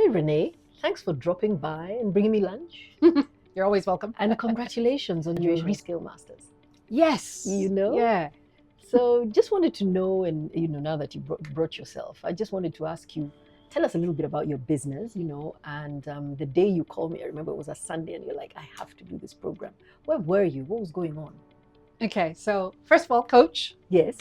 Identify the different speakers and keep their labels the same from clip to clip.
Speaker 1: Hey, Renee, thanks for dropping by and bringing me lunch.
Speaker 2: You're always welcome.
Speaker 1: And congratulations on your Rescale Masters.
Speaker 2: Yes.
Speaker 1: Yeah. So just wanted to know, and now that you brought yourself, I just wanted to ask you, tell us a little bit about your business, and the day you called me, I remember it was a Sunday, and you're like, I have to do this program. Where were you? What was going on?
Speaker 2: Okay, so first of all, Coach.
Speaker 1: Yes.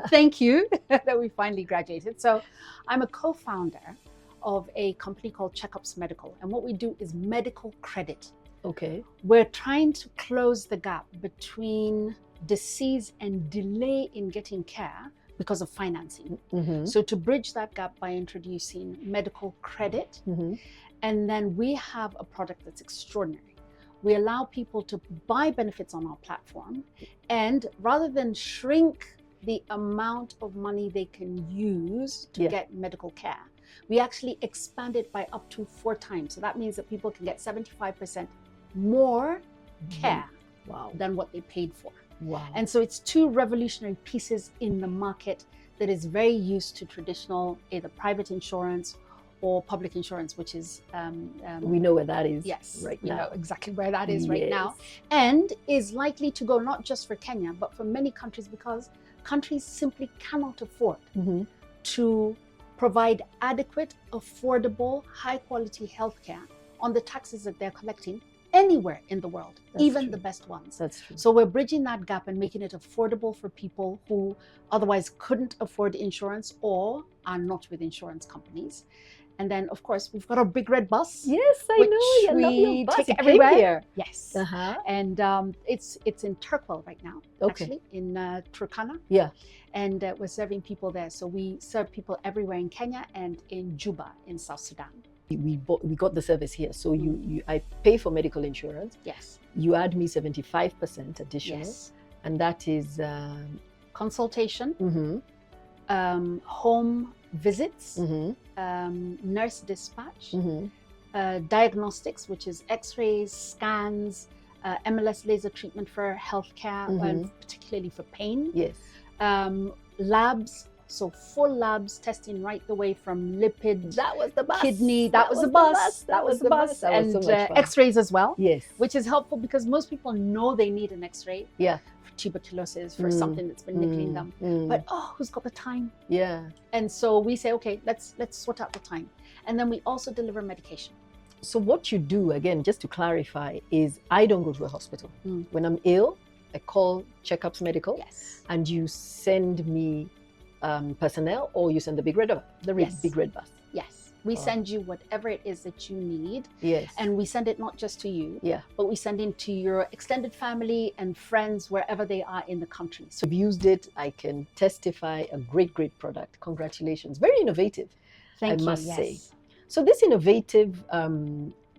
Speaker 2: Thank you that we finally graduated. So I'm a co-founder of a company called ChekUps Medical. And what we do is medical credit.
Speaker 1: Okay.
Speaker 2: We're trying to close the gap between disease and delay in getting care because of financing.
Speaker 1: Mm-hmm.
Speaker 2: So to bridge that gap by introducing medical credit.
Speaker 1: Mm-hmm.
Speaker 2: And then we have a product that's extraordinary. We allow people to buy benefits on our platform, and rather than shrink the amount of money they can use to get medical care, we actually expand it by up to 4 times. So that means that people can get 75% more care than what they paid for.
Speaker 1: Wow.
Speaker 2: And so it's 2 revolutionary pieces in the market that is very used to traditional either private insurance or public insurance, which is
Speaker 1: we know where that is.
Speaker 2: Yes,
Speaker 1: right
Speaker 2: we
Speaker 1: now.
Speaker 2: know exactly where that is right now, and is likely to go not just for Kenya but for many countries, because countries simply cannot afford to provide adequate, affordable, high quality healthcare on the taxes that they're collecting anywhere in the world, even the best ones.
Speaker 1: That's true.
Speaker 2: So we're bridging that gap and making it affordable for people who otherwise couldn't afford insurance or are not with insurance companies. And then, of course, we've got our big red bus.
Speaker 1: Yes, I know.
Speaker 2: We
Speaker 1: bus.
Speaker 2: take
Speaker 1: It
Speaker 2: everywhere.
Speaker 1: came here.
Speaker 2: Yes.
Speaker 1: Uh-huh.
Speaker 2: And it's in Turkwell right now, actually, in Turkana.
Speaker 1: Yeah.
Speaker 2: And we're serving people there. So we serve people everywhere in Kenya and in Juba in South Sudan.
Speaker 1: We got the service here. So I pay for medical insurance.
Speaker 2: Yes.
Speaker 1: You add me 75% additional.
Speaker 2: Yes.
Speaker 1: And that is
Speaker 2: consultation, home visits, nurse dispatch, diagnostics, which is x-rays, scans, MLS laser treatment for healthcare, and particularly for pain.
Speaker 1: Yes.
Speaker 2: Labs, so full labs, testing right the way from lipid,
Speaker 1: that was the bus.
Speaker 2: Kidney, that was the bus. That was the bus. And so x-rays as well.
Speaker 1: Yes.
Speaker 2: Which is helpful because most people know they need an x-ray.
Speaker 1: Yeah.
Speaker 2: Tuberculosis, for something that's been niggling them, but who's got the time?
Speaker 1: Yeah.
Speaker 2: And so we say, okay, let's sort out the time, and then we also deliver medication.
Speaker 1: So what you do, again, just to clarify, is I don't go to a hospital. When I'm ill, I call ChekUps Medical.
Speaker 2: Yes.
Speaker 1: And you send me personnel, or you send the big red bus.
Speaker 2: Yes. We send you whatever it is that you need.
Speaker 1: Yes.
Speaker 2: And we send it not just to you,
Speaker 1: yeah,
Speaker 2: but we send it to your extended family and friends wherever they are in the country.
Speaker 1: So I've used it. I can testify. A great product. Congratulations. Very innovative.
Speaker 2: Thank you.
Speaker 1: I must say. So this innovative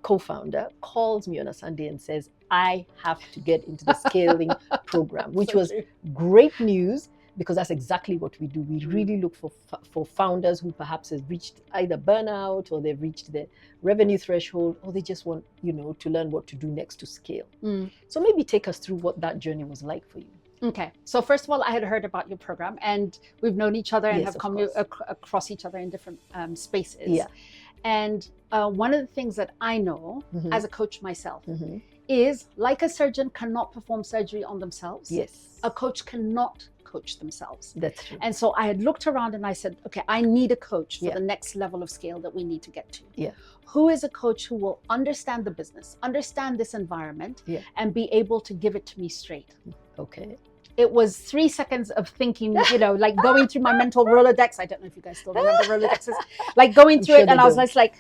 Speaker 1: co-founder calls me on a Sunday and says, I have to get into the scaling program, which was great news. Because that's exactly what we do. We really look for founders who perhaps have reached either burnout, or they've reached the revenue threshold, or they just want, to learn what to do next to scale. So maybe take us through what that journey was like for you.
Speaker 2: Okay. So first of all, I had heard about your program, and we've known each other and have come across each other in different spaces.
Speaker 1: Yeah.
Speaker 2: And one of the things that I know as a coach myself is, like a surgeon cannot perform surgery on themselves.
Speaker 1: Yes.
Speaker 2: A coach cannot coach themselves.
Speaker 1: That's true.
Speaker 2: And so I had looked around and I said, okay, I need a coach for the next level of scale that we need to get to.
Speaker 1: Yeah.
Speaker 2: Who is a coach who will understand the business, understand this environment, and be able to give it to me straight?
Speaker 1: Okay.
Speaker 2: It was 3 seconds of thinking, like going through my mental Rolodex. I don't know if you guys still remember Rolodexes. Like going through it, and I was just like,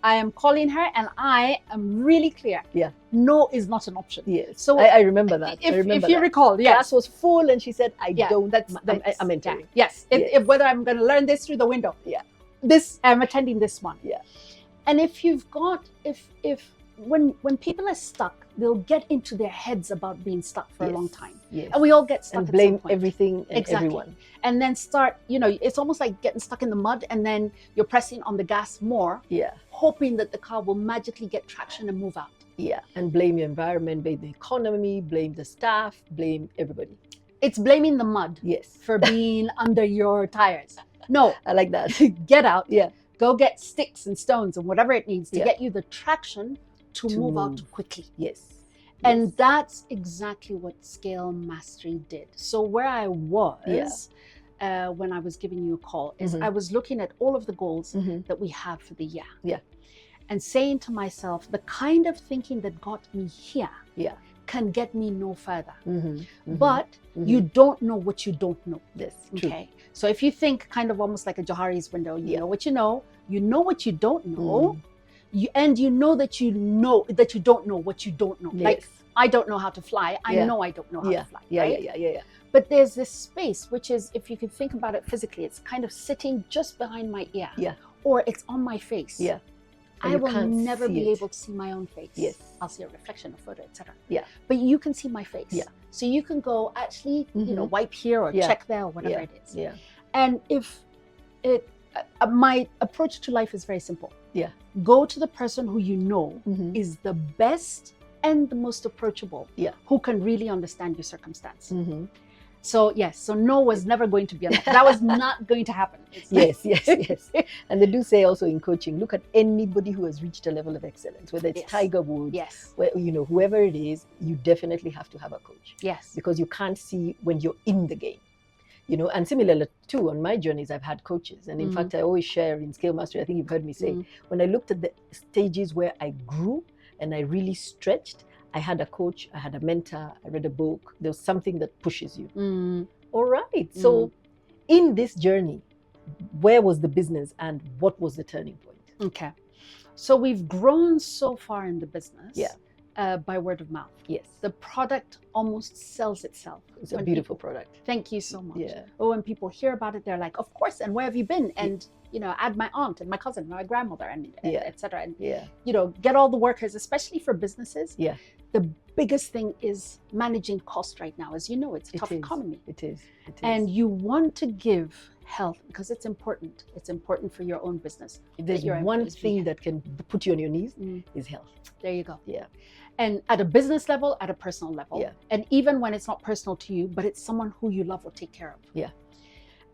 Speaker 2: I am calling her, and I am really clear.
Speaker 1: Yeah.
Speaker 2: No is not an option.
Speaker 1: Yes.
Speaker 2: So
Speaker 1: I remember that.
Speaker 2: If you recall, yes.
Speaker 1: Class was full, and she said, I'm entering.
Speaker 2: Yes. If whether I'm going to learn this through the window.
Speaker 1: Yeah.
Speaker 2: This, I'm attending this one.
Speaker 1: Yeah.
Speaker 2: And if you've got, when people are stuck, they'll get into their heads about being stuck for a long time.
Speaker 1: Yes.
Speaker 2: And we all get stuck
Speaker 1: and
Speaker 2: at
Speaker 1: blame
Speaker 2: some point.
Speaker 1: everything and everyone.
Speaker 2: And then start, it's almost like getting stuck in the mud, and then you're pressing on the gas more, hoping that the car will magically get traction and move out.
Speaker 1: Yeah, and blame your environment, blame the economy, blame the staff, blame everybody.
Speaker 2: It's blaming the mud
Speaker 1: Yes.
Speaker 2: for being under your tires. No.
Speaker 1: I like that.
Speaker 2: Get out.
Speaker 1: Yeah.
Speaker 2: go get sticks and stones and whatever it needs to
Speaker 1: Yeah.
Speaker 2: get you the traction to move out quickly.
Speaker 1: Yes.
Speaker 2: And that's exactly what Scale Mastery did. So where I was when I was giving you a call is I was looking at all of the goals that we have for the year.
Speaker 1: Yeah.
Speaker 2: And saying to myself, the kind of thinking that got me here can get me no further. But you don't know what you don't know.
Speaker 1: Yes.
Speaker 2: Okay. So if you think kind of almost like a Johari's window, you know what you know what you don't know. You know that you don't know what you don't know.
Speaker 1: Yes.
Speaker 2: Like, I don't know how to fly. I know I don't know how to fly. Right?
Speaker 1: Yeah.
Speaker 2: But there's this space, which is, if you can think about it physically, it's kind of sitting just behind my ear.
Speaker 1: Yeah.
Speaker 2: Or it's on my face.
Speaker 1: Yeah.
Speaker 2: I will never be able to see my own face.
Speaker 1: Yes.
Speaker 2: I'll see a reflection, a photo, etc.
Speaker 1: Yeah.
Speaker 2: But you can see my face.
Speaker 1: Yeah.
Speaker 2: So you can go, actually, you know, wipe here or check there or whatever it is.
Speaker 1: Yeah.
Speaker 2: And if it, my approach to life is very simple.
Speaker 1: Yeah.
Speaker 2: Go to the person who you know is the best and the most approachable.
Speaker 1: Yeah.
Speaker 2: Who can really understand your circumstance. So yes, so no was never going to be enough. That was not going to happen.
Speaker 1: Yes. And they do say also in coaching, look at anybody who has reached a level of excellence, whether it's Tiger Woods, where, you know, whoever it is, you definitely have to have a coach.
Speaker 2: Yes.
Speaker 1: Because you can't see when you're in the game. You know, and similarly too, on my journeys, I've had coaches. And in fact, I always share in Scale Mastery, I think you've heard me say, when I looked at the stages where I grew and I really stretched, I had a coach, I had a mentor, I read a book. There was something that pushes you. All right. So in this journey, where was the business and what was the turning point?
Speaker 2: Okay. So we've grown so far in the business by word of mouth.
Speaker 1: Yes.
Speaker 2: The product almost sells itself.
Speaker 1: It's a beautiful product.
Speaker 2: Thank you so much.
Speaker 1: Yeah.
Speaker 2: But when people hear about it, they're like, of course, and where have you been? And, you know, add my aunt and my cousin, and my grandmother, and et cetera. And, you know, get all the workers, especially for businesses.
Speaker 1: Yeah.
Speaker 2: The biggest thing is managing cost right now. As you know, it's a tough economy.
Speaker 1: It is.
Speaker 2: And you want to give health because it's important. It's important for your own business.
Speaker 1: If there's one thing that can put you on your knees, is health.
Speaker 2: There you go.
Speaker 1: Yeah.
Speaker 2: And at a business level, at a personal level.
Speaker 1: Yeah.
Speaker 2: And even when it's not personal to you, but it's someone who you love or take care of.
Speaker 1: Yeah.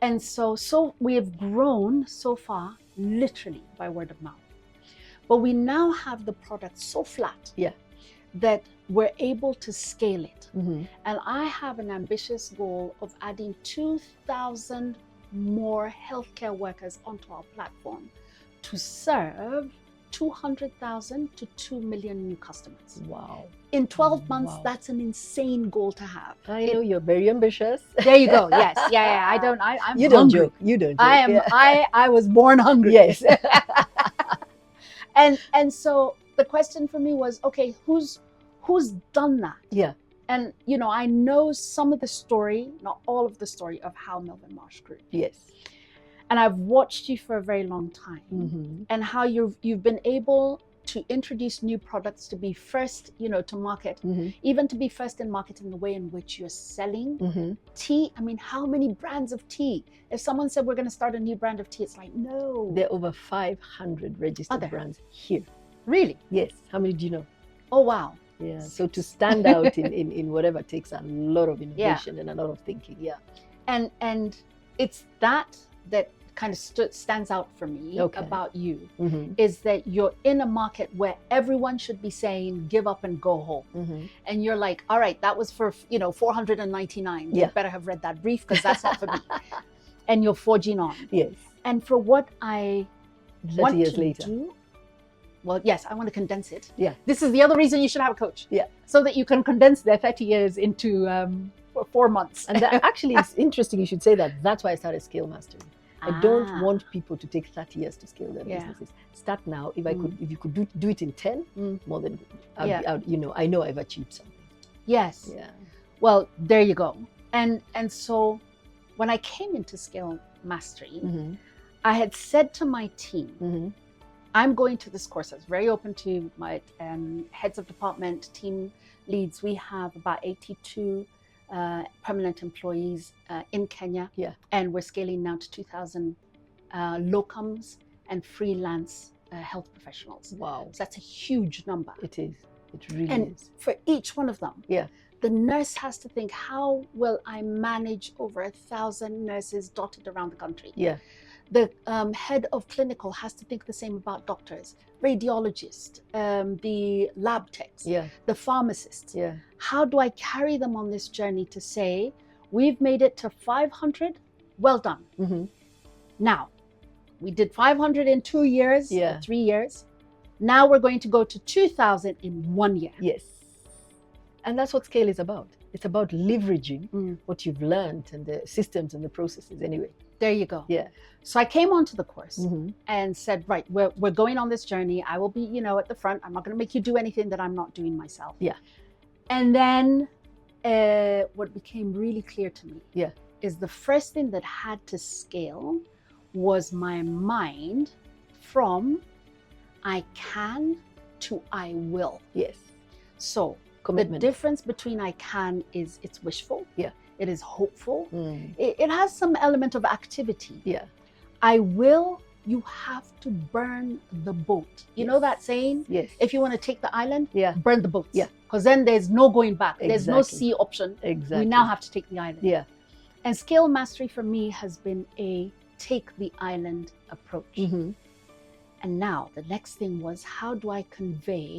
Speaker 2: And so we have grown so far, literally by word of mouth. But we now have the product so flat that we're able to scale it. And I have an ambitious goal of adding 2,000 more healthcare workers onto our platform to serve 200,000 to 2 million new customers.
Speaker 1: Wow.
Speaker 2: In 12 months, that's an insane goal to have.
Speaker 1: I know you're very ambitious.
Speaker 2: There you go. Yes. Yeah. I'm
Speaker 1: You
Speaker 2: hungry.
Speaker 1: don't joke. You don't joke.
Speaker 2: I am. I was born hungry.
Speaker 1: Yes.
Speaker 2: And so the question for me was, okay, who's done that?
Speaker 1: Yeah.
Speaker 2: And, you know, I know some of the story, not all of the story of how Melvin Marsh grew.
Speaker 1: Yes.
Speaker 2: And I've watched you for a very long time and how you've been able to introduce new products, to be first, you know, to market, even to be first in market in the way in which you're selling tea. I mean, how many brands of tea? If someone said we're going to start a new brand of tea, it's like, no.
Speaker 1: There are over 500 registered brands here.
Speaker 2: Really?
Speaker 1: Yes. How many do you know?
Speaker 2: Oh, wow.
Speaker 1: Yeah. So to stand out in whatever takes a lot of innovation and a lot of thinking. Yeah.
Speaker 2: And it's that kind of stands out for me about you, is that you're in a market where everyone should be saying, give up and go home. And you're like, all right, that was for, you know, 499. You better have read that brief because that's not for me. And you're forging on. Yes. And for what I want to do, well, yes, I want to condense it. Yeah. This is the other reason you should have a coach. Yeah. So that you can condense their 30 years into 4 months.
Speaker 1: And that actually is interesting you should say that. That's why I started Scale Mastery. I don't want people to take 30 years to scale their businesses. Start now. If you could do it in 10, more than good. You know, I know I've achieved something.
Speaker 2: Yes. Yeah. Well, there you go. And so when I came into Scale Mastery, I had said to my team, I'm going to this course. I was very open to my heads of department, team leads. We have about 82 permanent employees in Kenya, and we're scaling now to 2,000 locums and freelance health professionals. Wow. So that's a huge number.
Speaker 1: It is. It really
Speaker 2: is. For each one of them, The nurse has to think, how will I manage over 1,000 nurses dotted around the country?
Speaker 1: Yeah.
Speaker 2: The head of clinical has to think the same about doctors, radiologists, the lab techs,
Speaker 1: Yeah.
Speaker 2: the pharmacists.
Speaker 1: Yeah.
Speaker 2: How do I carry them on this journey to say, we've made it to 500? Well done.
Speaker 1: Mm-hmm.
Speaker 2: Now, we did 500 in 2 years,
Speaker 1: Yeah.
Speaker 2: or 3 years. Now we're going to go to 2,000 in 1 year.
Speaker 1: Yes. And that's what scale is about. It's about leveraging what you've learned and the systems and the processes anyway.
Speaker 2: There you go.
Speaker 1: Yeah.
Speaker 2: So I came onto the course
Speaker 1: Mm-hmm.
Speaker 2: and said, right, we're going on this journey. I will be, at the front. I'm not going to make you do anything that I'm not doing myself.
Speaker 1: Yeah.
Speaker 2: And then what became really clear to me is the first thing that had to scale was my mind from I can to I will.
Speaker 1: Yes.
Speaker 2: So
Speaker 1: Commitment.
Speaker 2: the difference between I can is it's wishful.
Speaker 1: Yeah.
Speaker 2: It is hopeful.
Speaker 1: Mm.
Speaker 2: It has some element of activity.
Speaker 1: Yeah.
Speaker 2: I will, you have to burn the boat. You know that saying?
Speaker 1: Yes.
Speaker 2: If you want to take the island,
Speaker 1: Yeah.
Speaker 2: burn the boats.
Speaker 1: Yeah.
Speaker 2: Because then there's no going back. There's no
Speaker 1: Exactly.
Speaker 2: C option.
Speaker 1: Exactly.
Speaker 2: We now have to take the island.
Speaker 1: Yeah.
Speaker 2: And scale mastery for me has been a take the island approach.
Speaker 1: Mm-hmm.
Speaker 2: And now the next thing was, how do I convey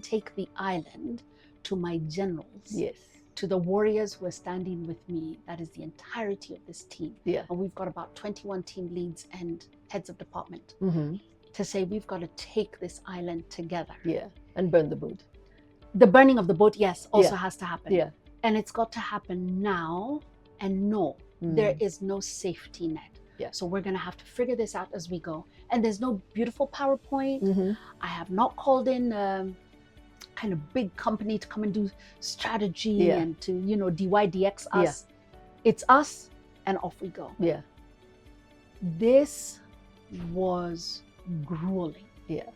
Speaker 2: take the island to my generals?
Speaker 1: Yes.
Speaker 2: To the warriors who are standing with me. That is the entirety of this team.
Speaker 1: Yeah.
Speaker 2: And we've got about 21 team leads and heads of department
Speaker 1: Mm-hmm.
Speaker 2: to say we've got to take this island together.
Speaker 1: Yeah. And burn the boat.
Speaker 2: The burning of the boat, yes, also has to happen.
Speaker 1: Yeah.
Speaker 2: And it's got to happen now. And no, there is no safety net.
Speaker 1: Yeah.
Speaker 2: So we're going to have to figure this out as we go. And there's no beautiful PowerPoint.
Speaker 1: Mm-hmm.
Speaker 2: I have not called in kind of big company to come and do strategy and to, DYDX us. Yeah. It's us and off we go.
Speaker 1: Yeah.
Speaker 2: This was grueling.
Speaker 1: Yeah.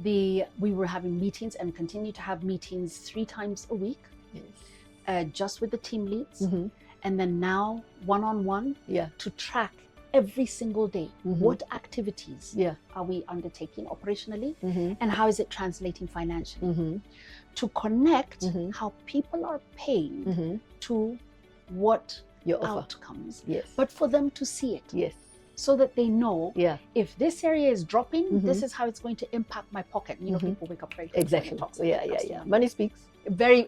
Speaker 2: We were having meetings and continue to have meetings 3 times a week.
Speaker 1: Yes.
Speaker 2: Just with the team leads.
Speaker 1: Mm-hmm.
Speaker 2: And then now one-on-one to track every single day what activities are we undertaking operationally and how is it translating financially to connect how people are paid to what
Speaker 1: your
Speaker 2: outcomes,
Speaker 1: yes,
Speaker 2: but for them to see it,
Speaker 1: yes,
Speaker 2: so that they know if this area is dropping, this is how it's going to impact my pocket. People wake up very quickly.
Speaker 1: Exactly. Yeah. Money speaks.
Speaker 2: Very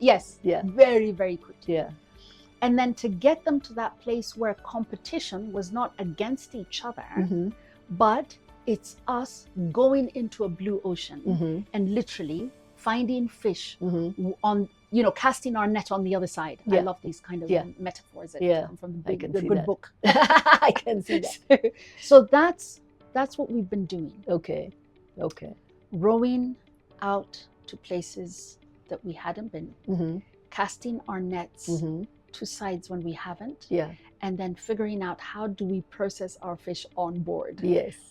Speaker 2: very, very quickly.
Speaker 1: Yeah.
Speaker 2: And then to get them to that place where competition was not against each other, but it's us going into a blue ocean and literally finding fish on, casting our net on the other side. I love these kind of metaphors that come from the good book.
Speaker 1: I can see that.
Speaker 2: So that's what we've been doing.
Speaker 1: Okay.
Speaker 2: Rowing out to places that we hadn't been, casting our nets to sides when we haven't, and then figuring out how do we process our fish on board,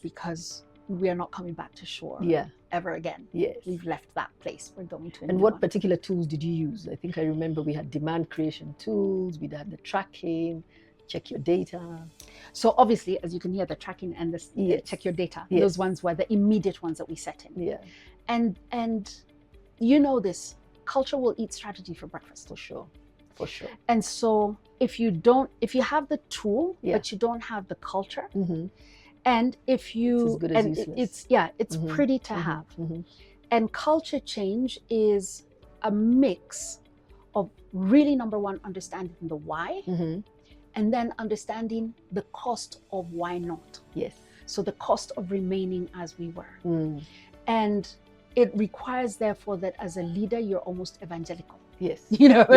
Speaker 2: because we are not coming back to shore ever again. We've left that place. We're going to
Speaker 1: and what particular tools did you use? I think I remember we had demand creation tools, we had the tracking, check your data.
Speaker 2: So obviously, as you can hear, the tracking and the check your data, those ones were the immediate ones that we set in. And this culture will eat strategy for breakfast. For sure. And so if you have the tool, but you don't have the culture, and if you,
Speaker 1: it's as good as useless.
Speaker 2: It's pretty to have. And culture change is a mix of really, number one, understanding the why, and then understanding the cost of why not.
Speaker 1: Yes.
Speaker 2: So the cost of remaining as we were. And it requires, therefore, that as a leader, you're almost evangelical.
Speaker 1: Yes.
Speaker 2: Yes.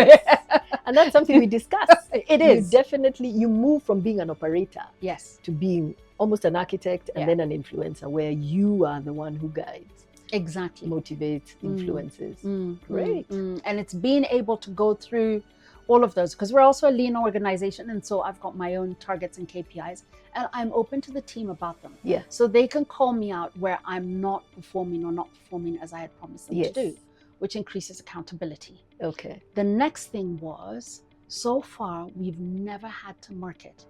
Speaker 1: And that's something we discuss.
Speaker 2: It is.
Speaker 1: You move from being an operator to being almost an architect and then an influencer, where you are the one who guides.
Speaker 2: Exactly.
Speaker 1: Motivates, influences. Great.
Speaker 2: And it's being able to go through all of those, because we're also a lean organization. And so I've got my own targets and KPIs, and I'm open to the team about them. So they can call me out where I'm not performing as I had promised them to do, which increases accountability.
Speaker 1: Okay.
Speaker 2: The next thing was, so far, we've never had to market.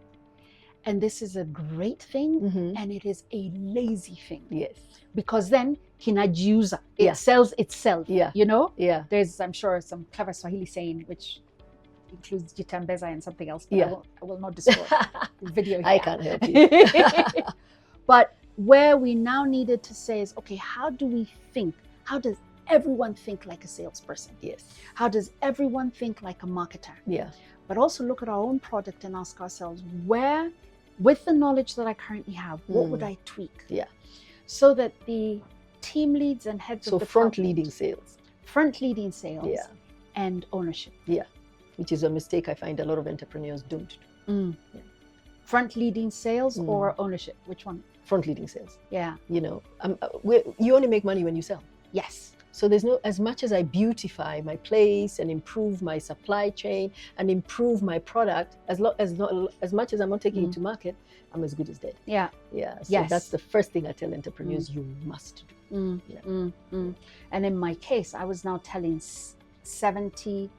Speaker 2: And this is a great thing, and it is a lazy thing.
Speaker 1: Yes.
Speaker 2: Because then kinajiuza. It
Speaker 1: Yeah.
Speaker 2: sells itself.
Speaker 1: Yeah.
Speaker 2: You know,
Speaker 1: Yeah.
Speaker 2: there's, I'm sure, some clever Swahili saying which includes jitambeza and something else, but
Speaker 1: Yeah.
Speaker 2: I will not disclose the video here.
Speaker 1: I can't help you.
Speaker 2: But where we now needed to say is, okay, how do we think? How does everyone think like a salesperson?
Speaker 1: Yes.
Speaker 2: How does everyone think like a marketer?
Speaker 1: Yeah.
Speaker 2: But also look at our own product and ask ourselves, where, with the knowledge that I currently have, what would I tweak?
Speaker 1: Yeah.
Speaker 2: So that the team leads and heads of
Speaker 1: So
Speaker 2: the
Speaker 1: front leading sales.
Speaker 2: Front leading sales.
Speaker 1: Yeah.
Speaker 2: And ownership.
Speaker 1: Yeah. Which is a mistake I find a lot of entrepreneurs don't do. Yeah.
Speaker 2: Front leading sales or ownership? Which one?
Speaker 1: Front leading sales.
Speaker 2: Yeah.
Speaker 1: You know, you only make money when you sell.
Speaker 2: Yes.
Speaker 1: So there's no, as much as I beautify my place and improve my supply chain and improve my product, as much as I'm not taking it to market, I'm as good as dead.
Speaker 2: Yeah.
Speaker 1: Yeah. So
Speaker 2: Yes.
Speaker 1: that's the first thing I tell entrepreneurs you must do.
Speaker 2: And in my case, I was now telling 78,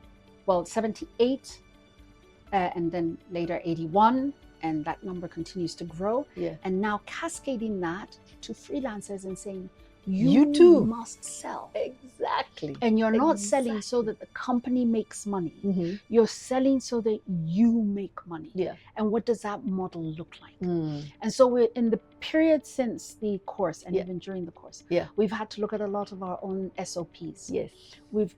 Speaker 2: and then later 81, and that number continues to grow.
Speaker 1: Yeah.
Speaker 2: And now cascading that to freelancers and saying, you
Speaker 1: too
Speaker 2: must sell.
Speaker 1: Exactly.
Speaker 2: And you're not selling so that the company makes money.
Speaker 1: Mm-hmm.
Speaker 2: You're selling so that you make money.
Speaker 1: Yeah.
Speaker 2: And what does that model look like?
Speaker 1: And
Speaker 2: so we're in the period since the course and even during the course, we've had to look at a lot of our own SOPs.
Speaker 1: Yes.
Speaker 2: We've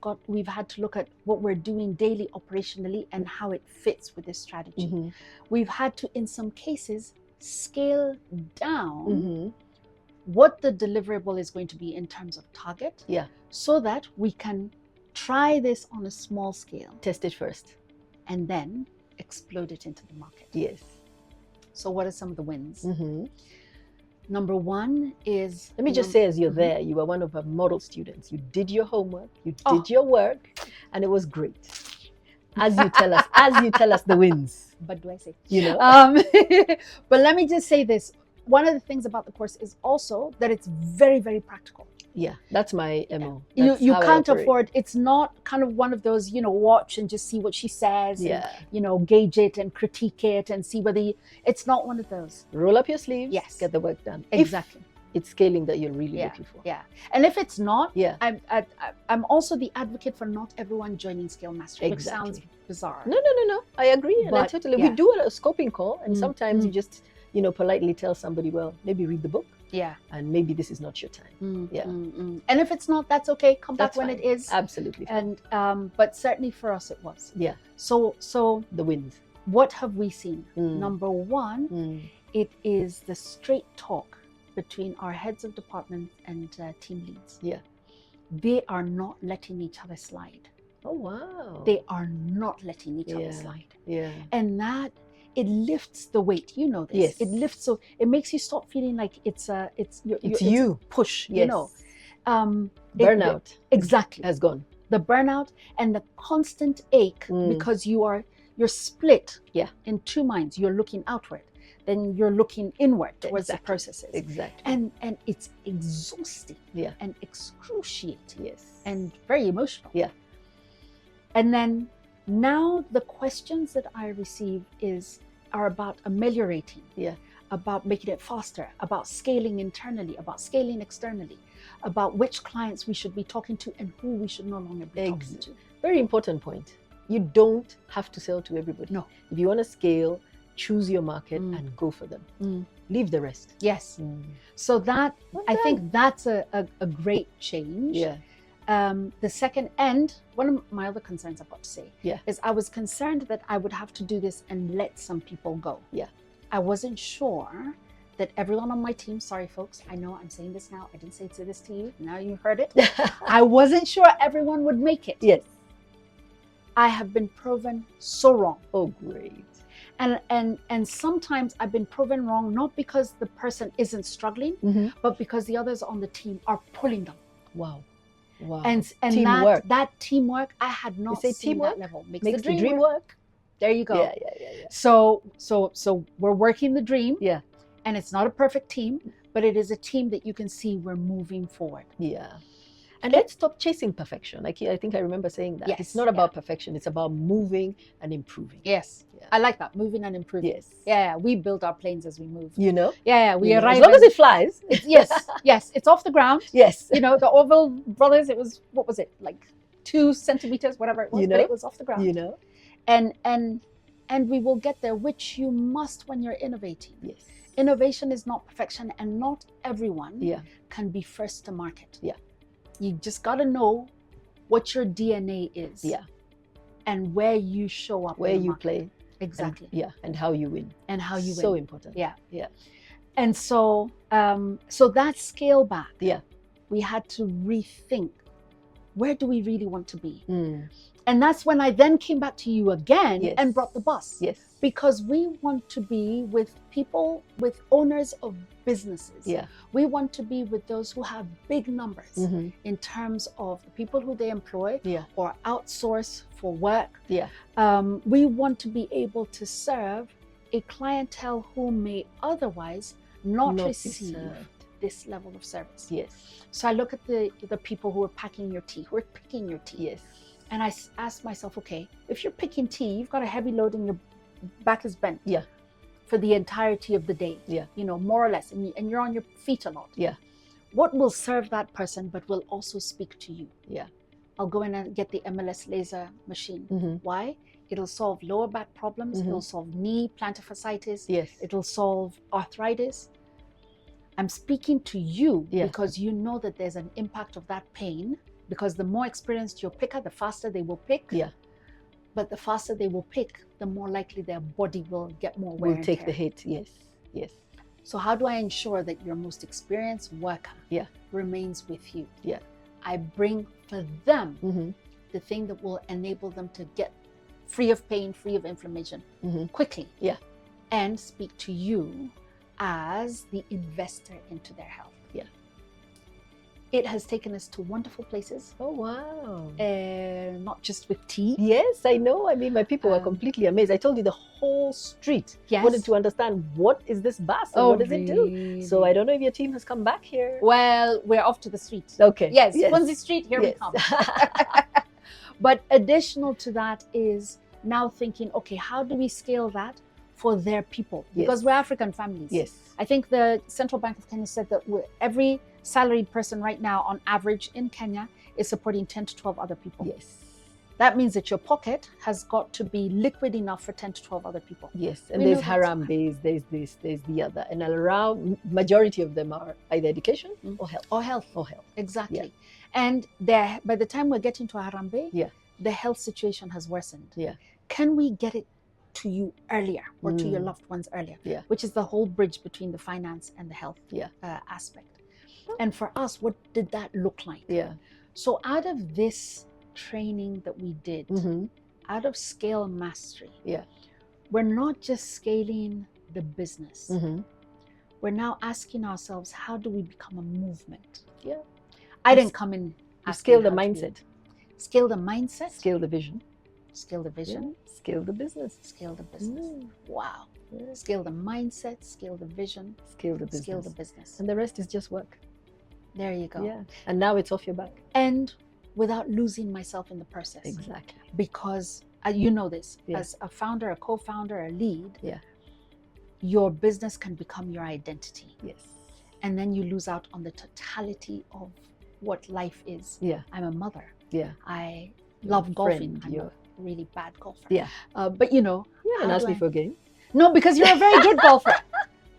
Speaker 2: had to look at what we're doing daily operationally and how it fits with this strategy. We've had to, in some cases, scale down what the deliverable is going to be in terms of target, so that we can try this on a small scale,
Speaker 1: test it first,
Speaker 2: and then explode it into the market.
Speaker 1: Yes.
Speaker 2: So what are some of the wins? Number one is,
Speaker 1: let me just say, as you're there, you were one of our model students. You did your homework, you did your work, and it was great. As you tell us the wins.
Speaker 2: But do I say?
Speaker 1: You know.
Speaker 2: But let me just say this. One of the things about the course is also that it's very, very practical.
Speaker 1: Yeah, that's my MO.
Speaker 2: You can't afford, it's not kind of one of those, watch and just see what she says, and, gauge it and critique it and see whether it's not one of those.
Speaker 1: Roll up your sleeves, get the work done.
Speaker 2: Exactly.
Speaker 1: If it's scaling that you're really looking for.
Speaker 2: Yeah. And if it's not, I'm also the advocate for not everyone joining Scale Mastery, which sounds bizarre.
Speaker 1: No. I agree. And I totally, we do a scoping call, and sometimes you just, politely tell somebody, well, maybe read the book.
Speaker 2: Yeah.
Speaker 1: And maybe this is not your time.
Speaker 2: And if it's not, that's okay. Come back when it is.
Speaker 1: Absolutely.
Speaker 2: And but certainly for us it was.
Speaker 1: Yeah.
Speaker 2: So
Speaker 1: the wins.
Speaker 2: What have we seen? Number one, it is the straight talk between our heads of department and team leads.
Speaker 1: Yeah.
Speaker 2: They are not letting each other slide.
Speaker 1: Oh wow.
Speaker 2: They are not letting each other slide.
Speaker 1: Yeah. And
Speaker 2: that, it lifts the weight, this.
Speaker 1: Yes.
Speaker 2: It lifts, so it makes you stop feeling like it's
Speaker 1: you
Speaker 2: push,
Speaker 1: yes.
Speaker 2: Burnout exactly
Speaker 1: has gone.
Speaker 2: The burnout and the constant ache because you're split in two minds. You're looking outward, then you're looking inward towards the processes.
Speaker 1: Exactly.
Speaker 2: And it's exhausting and excruciating and very emotional.
Speaker 1: Yeah.
Speaker 2: And then now the questions that I receive are about ameliorating, about making it faster, about scaling internally, about scaling externally, about which clients we should be talking to and who we should no longer be talking to.
Speaker 1: Very important point. You don't have to sell to everybody.
Speaker 2: No.
Speaker 1: If you want to scale, choose your market and go for them. Leave the rest.
Speaker 2: Yes. So that, I think that's a great change.
Speaker 1: Yeah.
Speaker 2: The second, and one of my other concerns I've got to say is I was concerned that I would have to do this and let some people go.
Speaker 1: Yeah.
Speaker 2: I wasn't sure that everyone on my team, sorry folks, I know I'm saying this now, I didn't say this to you, now you heard it. I wasn't sure everyone would make it.
Speaker 1: Yes.
Speaker 2: I have been proven so wrong.
Speaker 1: Oh, great.
Speaker 2: And sometimes I've been proven wrong, not because the person isn't struggling, but because the others on the team are pulling them.
Speaker 1: Wow. Wow.
Speaker 2: And
Speaker 1: teamwork.
Speaker 2: that teamwork, I had not seen
Speaker 1: teamwork
Speaker 2: that level.
Speaker 1: Makes the dream work.
Speaker 2: There you go.
Speaker 1: Yeah.
Speaker 2: So we're working the dream.
Speaker 1: Yeah.
Speaker 2: And it's not a perfect team, but it is a team that you can see we're moving forward.
Speaker 1: Yeah. And let's stop chasing perfection. I think I remember saying that.
Speaker 2: Yes,
Speaker 1: It's not about perfection. It's about moving and improving.
Speaker 2: Yes.
Speaker 1: Yeah.
Speaker 2: I like that. Moving and improving.
Speaker 1: Yes.
Speaker 2: Yeah. We build our planes as we move.
Speaker 1: You know?
Speaker 2: Yeah. We
Speaker 1: You know,
Speaker 2: arrive.
Speaker 1: as long as it flies.
Speaker 2: Yes. It's off the ground.
Speaker 1: Yes.
Speaker 2: You know, the Orville brothers, it was, what was it? Like 2 centimeters, whatever it was,
Speaker 1: You know?
Speaker 2: but it was off the ground.
Speaker 1: You know?
Speaker 2: And we will get there, which you must when you're innovating.
Speaker 1: Yes.
Speaker 2: Innovation is not perfection, and not everyone
Speaker 1: Yeah.
Speaker 2: can be first to market.
Speaker 1: Yeah.
Speaker 2: You just got to know what your DNA is.
Speaker 1: Yeah.
Speaker 2: And where you show up.
Speaker 1: Where
Speaker 2: in the
Speaker 1: you
Speaker 2: market.
Speaker 1: play.
Speaker 2: Exactly.
Speaker 1: And how you win.
Speaker 2: And how you win.
Speaker 1: So important.
Speaker 2: Yeah.
Speaker 1: Yeah.
Speaker 2: And so that scale back.
Speaker 1: Yeah.
Speaker 2: We had to rethink, where do we really want to be?
Speaker 1: Mm.
Speaker 2: And that's when I then came back to you again
Speaker 1: Yes.
Speaker 2: and brought the bus.
Speaker 1: Yes.
Speaker 2: Because we want to be with people, with owners of businesses.
Speaker 1: Yeah.
Speaker 2: We want to be with those who have big numbers
Speaker 1: Mm-hmm.
Speaker 2: in terms of the people who they employ
Speaker 1: Yeah.
Speaker 2: or outsource for work.
Speaker 1: Yeah.
Speaker 2: We want to be able to serve a clientele who may otherwise not
Speaker 1: Not be
Speaker 2: receive
Speaker 1: served.
Speaker 2: this level of service.
Speaker 1: Yes.
Speaker 2: So I look at the people who are packing your tea, who are picking your tea.
Speaker 1: Yes.
Speaker 2: And I ask myself, okay, if you're picking tea, you've got a heavy load and your back is bent.
Speaker 1: Yeah.
Speaker 2: For the entirety of the day.
Speaker 1: Yeah.
Speaker 2: You know, more or less. And you're on your feet a lot.
Speaker 1: Yeah.
Speaker 2: What will serve that person but will also speak to you?
Speaker 1: Yeah.
Speaker 2: I'll go in and get the MLS laser machine.
Speaker 1: Mm-hmm.
Speaker 2: Why? It'll solve lower back problems.
Speaker 1: Mm-hmm.
Speaker 2: It'll solve knee plantar fasciitis.
Speaker 1: Yes.
Speaker 2: It'll solve arthritis. I'm speaking to you
Speaker 1: Yeah.
Speaker 2: because you know that there's an impact of that pain, because the more experienced your picker, the faster they will pick.
Speaker 1: Yeah.
Speaker 2: But the faster they will pick, the more likely their body will get more wear
Speaker 1: We'll
Speaker 2: and
Speaker 1: take
Speaker 2: tear.
Speaker 1: the hit. Yes. Yes.
Speaker 2: So how do I ensure that your most experienced worker
Speaker 1: Yeah.
Speaker 2: remains with you?
Speaker 1: Yeah.
Speaker 2: I bring for them
Speaker 1: Mm-hmm.
Speaker 2: the thing that will enable them to get free of pain, free of inflammation
Speaker 1: Mm-hmm.
Speaker 2: quickly.
Speaker 1: Yeah.
Speaker 2: And speak to you as the investor into their health.
Speaker 1: Yeah.
Speaker 2: It has taken us to wonderful places,
Speaker 1: Oh, wow.
Speaker 2: not just with tea.
Speaker 1: Yes, I know. I mean, my people were
Speaker 2: Um,
Speaker 1: completely amazed. I told you the whole street
Speaker 2: Yes.
Speaker 1: wanted to understand, what is this bus and what does it do? So I don't know if your team has come back here.
Speaker 2: Well, we're off to the street.
Speaker 1: Okay.
Speaker 2: Yes, Swansea Street, here we
Speaker 1: Yes.
Speaker 2: come. But additional to that is now thinking, okay, how do we scale that for their people? Because
Speaker 1: Yes.
Speaker 2: we're African families.
Speaker 1: Yes.
Speaker 2: I think the Central Bank of Kenya said that every salaried person right now, on average in Kenya, is supporting 10 to 12 other people.
Speaker 1: Yes.
Speaker 2: That means that your pocket has got to be liquid enough for 10 to 12 other people.
Speaker 1: Yes. And
Speaker 2: We
Speaker 1: there's
Speaker 2: know that's
Speaker 1: Harambe's, there's this, there's the other. And around, majority of them are either education or health.
Speaker 2: Or health.
Speaker 1: Or health.
Speaker 2: Exactly.
Speaker 1: Yeah.
Speaker 2: And by the time we're getting to Harambe,
Speaker 1: Yeah.
Speaker 2: the health situation has worsened.
Speaker 1: Yeah.
Speaker 2: Can we get it to you earlier, or to your
Speaker 1: Mm.
Speaker 2: loved ones earlier?
Speaker 1: Yeah.
Speaker 2: Which is the whole bridge between the finance and the health
Speaker 1: Yeah.
Speaker 2: aspect. And for us, what did that look like?
Speaker 1: Yeah.
Speaker 2: So out of this training that we did,
Speaker 1: Mm-hmm.
Speaker 2: out of scale mastery,
Speaker 1: Yeah.
Speaker 2: we're not just scaling the business.
Speaker 1: Mm-hmm.
Speaker 2: We're now asking ourselves, how do we become a movement?
Speaker 1: Yeah.
Speaker 2: I didn't come in
Speaker 1: You
Speaker 2: asking
Speaker 1: scale the
Speaker 2: how to be-
Speaker 1: mindset,
Speaker 2: Scale the mindset,
Speaker 1: scale the vision,
Speaker 2: scale the vision,
Speaker 1: scale the business.
Speaker 2: scale the business.
Speaker 1: Mm.
Speaker 2: Wow.
Speaker 1: Yeah.
Speaker 2: Scale the mindset, scale the vision,
Speaker 1: Scale the business.
Speaker 2: scale the business.
Speaker 1: And the rest is just work.
Speaker 2: There you go.
Speaker 1: Yeah. And now it's off your back.
Speaker 2: And without losing myself in the process.
Speaker 1: Exactly.
Speaker 2: Because you know this,
Speaker 1: Yeah.
Speaker 2: as a founder, a co-founder, a lead,
Speaker 1: Yeah.
Speaker 2: your business can become your identity.
Speaker 1: Yes.
Speaker 2: And then you lose out on the totality of what life is.
Speaker 1: Yeah.
Speaker 2: I'm a mother.
Speaker 1: Yeah.
Speaker 2: I
Speaker 1: You're
Speaker 2: love
Speaker 1: a
Speaker 2: golfing.
Speaker 1: friend,
Speaker 2: I'm
Speaker 1: you're-
Speaker 2: a really bad golfer.
Speaker 1: Yeah.
Speaker 2: But you know,
Speaker 1: Yeah. And
Speaker 2: How
Speaker 1: ask
Speaker 2: do
Speaker 1: me
Speaker 2: I-
Speaker 1: for a game.
Speaker 2: no, because you're a very good golfer.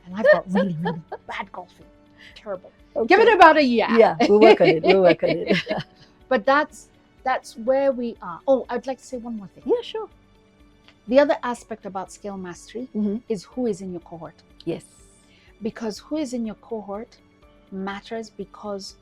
Speaker 2: And I've got really, really bad golfing. Terrible. Give it about a year.
Speaker 1: Yeah. We'll work on it. We'll work on it.
Speaker 2: But that's where we are. Oh, I'd like to say one more thing.
Speaker 1: Yeah. Sure.
Speaker 2: The other aspect about scale mastery
Speaker 1: Mm-hmm.
Speaker 2: is who is in your cohort.
Speaker 1: Yes.
Speaker 2: Because who is in your cohort matters because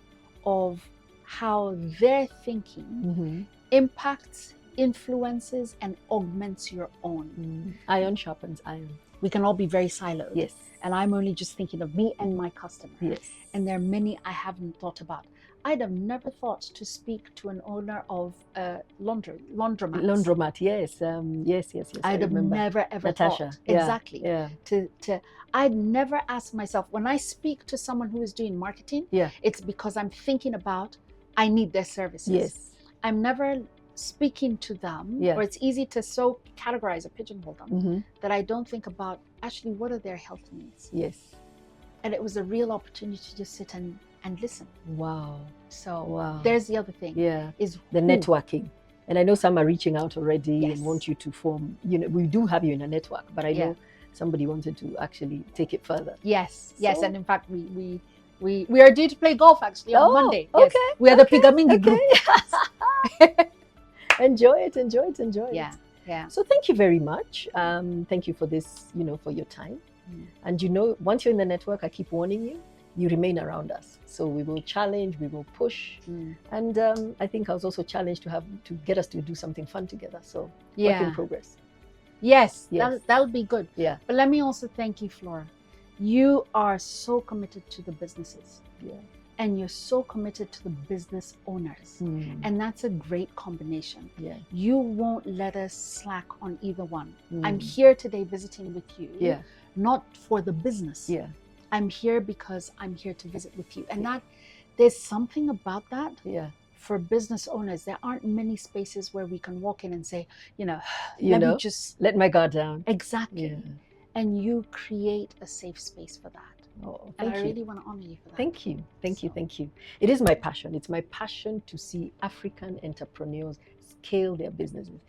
Speaker 2: of how their thinking
Speaker 1: Mm-hmm.
Speaker 2: impacts, influences, and augments your own.
Speaker 1: Mm. Iron sharpens iron.
Speaker 2: We can all be very siloed.
Speaker 1: Yes.
Speaker 2: And I'm only just thinking of me and my customer.
Speaker 1: Yes.
Speaker 2: And there are many I haven't thought about. I'd have never thought to speak to an owner of a laundromat.
Speaker 1: Laundromat. Yes. Yes.
Speaker 2: I'd have
Speaker 1: remember.
Speaker 2: never ever
Speaker 1: Natasha.
Speaker 2: thought.
Speaker 1: Yeah.
Speaker 2: Exactly.
Speaker 1: Yeah.
Speaker 2: I'd never ask myself, when I speak to someone who is doing marketing,
Speaker 1: Yeah.
Speaker 2: it's because I'm thinking about I need their services.
Speaker 1: Yes.
Speaker 2: I'm never speaking to them,
Speaker 1: Yeah.
Speaker 2: or it's easy to so categorize or pigeonhole them
Speaker 1: Mm-hmm.
Speaker 2: that I don't think about actually what are their health needs.
Speaker 1: Yes.
Speaker 2: And it was a real opportunity to just sit and listen.
Speaker 1: Wow.
Speaker 2: So
Speaker 1: Wow.
Speaker 2: there's the other thing.
Speaker 1: Yeah.
Speaker 2: Is
Speaker 1: The
Speaker 2: who?
Speaker 1: networking. And I know some are reaching out already
Speaker 2: Yes.
Speaker 1: and want you to form, we do have you in a network, but I
Speaker 2: Yeah.
Speaker 1: know somebody wanted to actually take it further.
Speaker 2: Yes, yes,
Speaker 1: So-
Speaker 2: and in fact, we are due to play golf actually on
Speaker 1: Oh,
Speaker 2: Monday. Yes.
Speaker 1: okay,
Speaker 2: We are the
Speaker 1: okay,
Speaker 2: Pigamingi group.
Speaker 1: Enjoy it, enjoy it, enjoy it.
Speaker 2: Yeah, yeah.
Speaker 1: So thank you very much. Thank you for this, for your time.
Speaker 2: Mm.
Speaker 1: And once you're in the network, I keep warning you, you remain around us. So we will challenge, we will push.
Speaker 2: Mm.
Speaker 1: And I think I was also challenged to get us to do something fun together. So work in
Speaker 2: Yeah.
Speaker 1: progress.
Speaker 2: Yes,
Speaker 1: Yes.
Speaker 2: that'll be good.
Speaker 1: Yeah.
Speaker 2: But let me also thank you, Flora. You are so committed to the businesses.
Speaker 1: Yeah.
Speaker 2: And you're so committed to the business owners.
Speaker 1: Mm.
Speaker 2: And that's a great combination.
Speaker 1: Yeah.
Speaker 2: You won't let us slack on either one.
Speaker 1: Mm.
Speaker 2: I'm here today visiting with you.
Speaker 1: Yeah.
Speaker 2: Not for the business.
Speaker 1: Yeah.
Speaker 2: I'm here because I'm here to visit with you. And there's something about that.
Speaker 1: Yeah.
Speaker 2: For business owners, there aren't many spaces where we can walk in and say, let me just
Speaker 1: let my guard down.
Speaker 2: Exactly.
Speaker 1: Yeah.
Speaker 2: And you create a safe space for that.
Speaker 1: Oh,
Speaker 2: And
Speaker 1: thank
Speaker 2: I
Speaker 1: you.
Speaker 2: really want to honor you for that.
Speaker 1: Thank you. Thank you.
Speaker 2: So-
Speaker 1: Thank you. It is my passion. It's my passion to see African entrepreneurs scale their businesses.